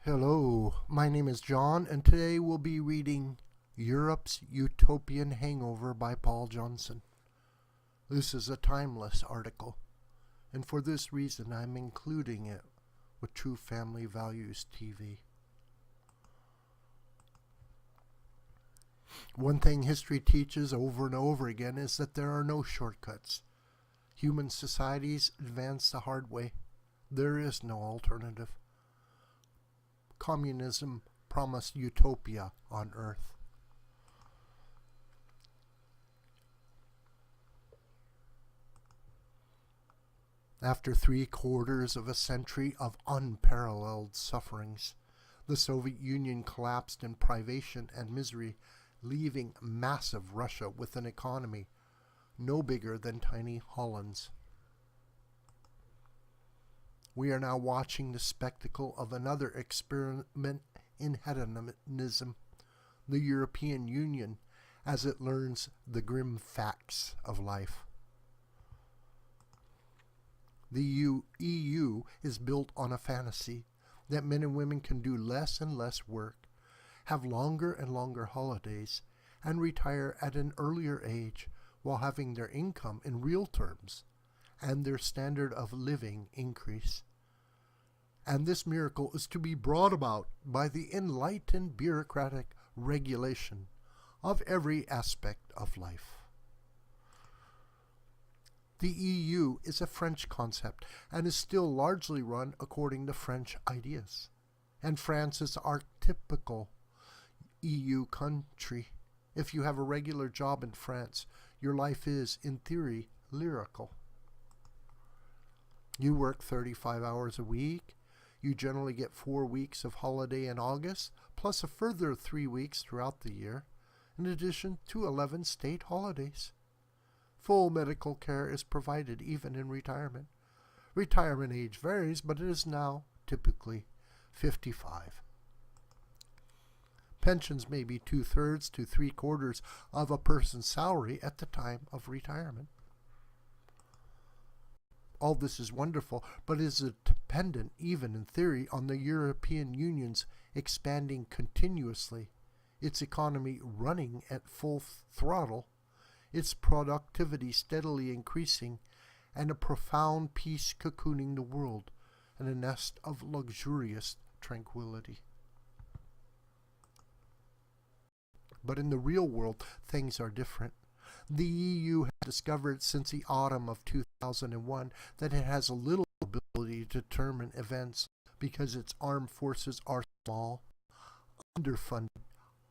Hello, my name is John, and today we'll be reading Europe's Utopian Hangover by Paul Johnson. This is a timeless article, and for this reason I'm including it with True Family Values TV. One thing history teaches over and over again is that there are no shortcuts. Human societies advance the hard way. There is no alternative. Communism promised utopia on Earth. After 3/4 of a century of unparalleled sufferings, the Soviet Union collapsed in privation and misery, leaving massive Russia with an economy no bigger than tiny Holland's. We are now watching the spectacle of another experiment in hedonism, the European Union, as it learns the grim facts of life. The EU is built on a fantasy that men and women can do less and less work, have longer and longer holidays, and retire at an earlier age while having their income in real terms and their standard of living increase. And this miracle is to be brought about by the enlightened bureaucratic regulation of every aspect of life. The EU is a French concept and is still largely run according to French ideas. And France is our typical EU country. If you have a regular job in France, your life is, in theory, lyrical. You work 35 hours a week. You generally get 4 weeks of holiday in August, plus a further 3 weeks throughout the year, in addition to 11 state holidays. Full medical care is provided even in retirement. Retirement age varies, but it is now typically 55. Pensions may be 2/3 to 3/4 of a person's salary at the time of retirement. All this is wonderful, but is dependent, even in theory, on the European Union's expanding continuously, its economy running at full throttle, its productivity steadily increasing, and a profound peace cocooning the world in a nest of luxurious tranquility. But in the real world, things are different. The EU has discovered since the autumn of 2001 that it has little ability to determine events because its armed forces are small, underfunded,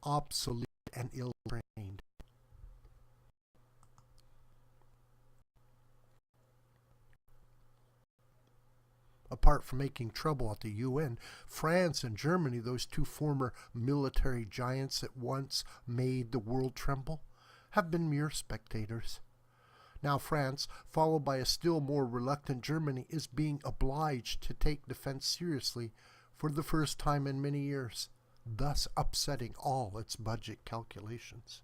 obsolete, and ill-trained. Apart from making trouble at the UN, France and Germany, those two former military giants that once made the world tremble, have been mere spectators. Now France, followed by a still more reluctant Germany, is being obliged to take defense seriously for the first time in many years, thus upsetting all its budget calculations.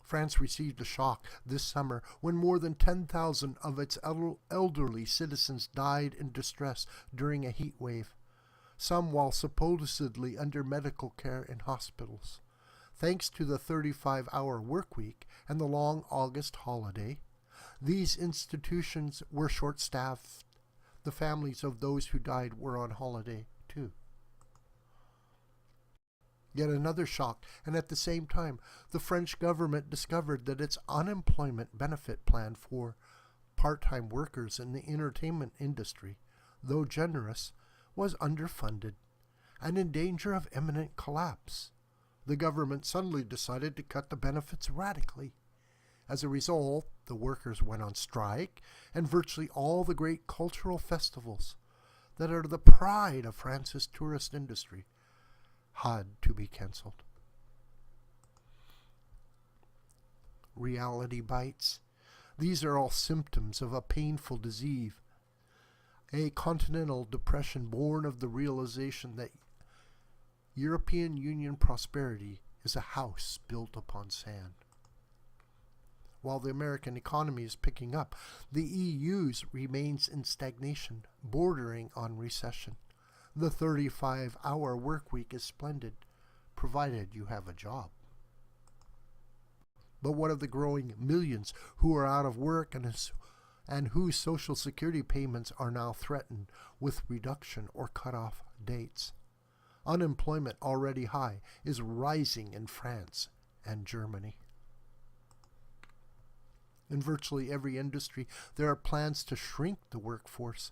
France received a shock this summer when more than 10,000 of its elderly citizens died in distress during a heat wave, some while supposedly under medical care in hospitals. Thanks to the 35-hour work week and the long August holiday, these institutions were short-staffed. The families of those who died were on holiday, too. Yet another shock, and at the same time, the French government discovered that its unemployment benefit plan for part-time workers in the entertainment industry, though generous, was underfunded and in danger of imminent collapse. The government suddenly decided to cut the benefits radically. As a result, the workers went on strike, and virtually all the great cultural festivals that are the pride of France's tourist industry had to be cancelled. Reality bites. These are all symptoms of a painful disease, a continental depression born of the realization that European Union prosperity is a house built upon sand. While the American economy is picking up, the EU's remains in stagnation, bordering on recession. The 35-hour work week is splendid, provided you have a job. But what of the growing millions who are out of work and whose Social Security payments are now threatened with reduction or cut-off dates? Unemployment, already high, is rising in France and Germany. In virtually every industry, there are plans to shrink the workforce.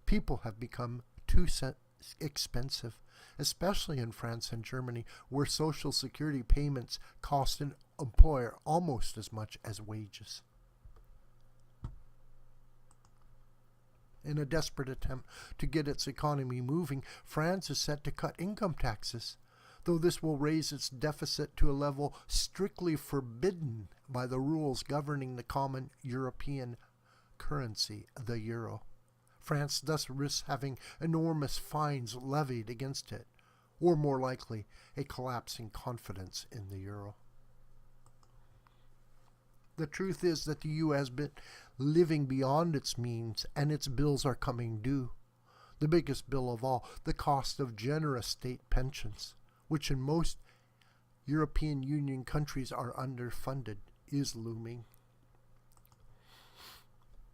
People have become too expensive, especially in France and Germany, where Social Security payments cost an employer almost as much as wages. In a desperate attempt to get its economy moving, France is set to cut income taxes, though this will raise its deficit to a level strictly forbidden by the rules governing the common European currency, the euro. France thus risks having enormous fines levied against it, or more likely, a collapsing confidence in the euro. The truth is that the EU has been living beyond its means, and its bills are coming due. The biggest bill of all, the cost of generous state pensions, which in most European Union countries are underfunded, is looming.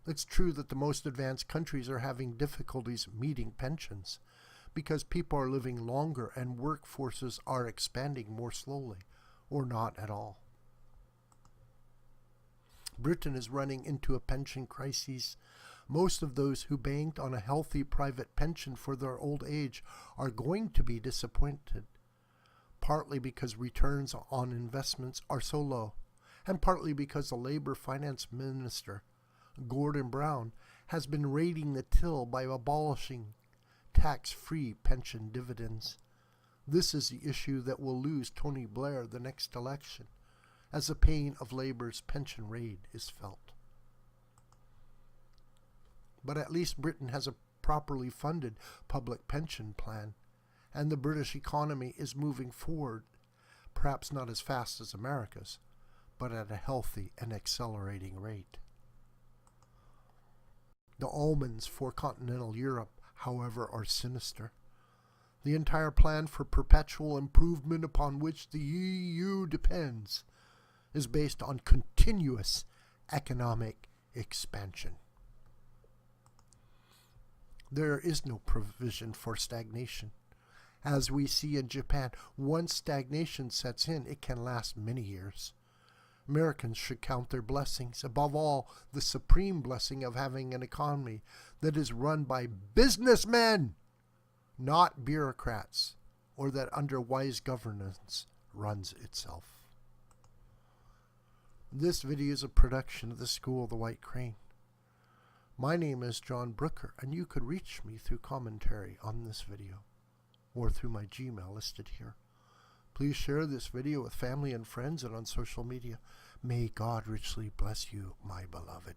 It's true that the most advanced countries are having difficulties meeting pensions because people are living longer and workforces are expanding more slowly, or not at all. Britain is running into a pension crisis. Most of those who banked on a healthy private pension for their old age are going to be disappointed, partly because returns on investments are so low, and partly because the Labour Finance Minister, Gordon Brown, has been raiding the till by abolishing tax-free pension dividends. This is the issue that will lose Tony Blair the next election, as the pain of Labour's pension raid is felt. But at least Britain has a properly funded public pension plan, and the British economy is moving forward, perhaps not as fast as America's, but at a healthy and accelerating rate. The omens for continental Europe, however, are sinister. The entire plan for perpetual improvement upon which the EU depends is based on continuous economic expansion. There is no provision for stagnation. As we see in Japan, once stagnation sets in, it can last many years. Americans should count their blessings, above all, the supreme blessing of having an economy that is run by businessmen, not bureaucrats, or that under wise governance runs itself. This video is a production of the School of the White Crane. My name is John Brooker, and you could reach me through commentary on this video, or through my Gmail listed here. Please share this video with family and friends and on social media. May God richly bless you, my beloved.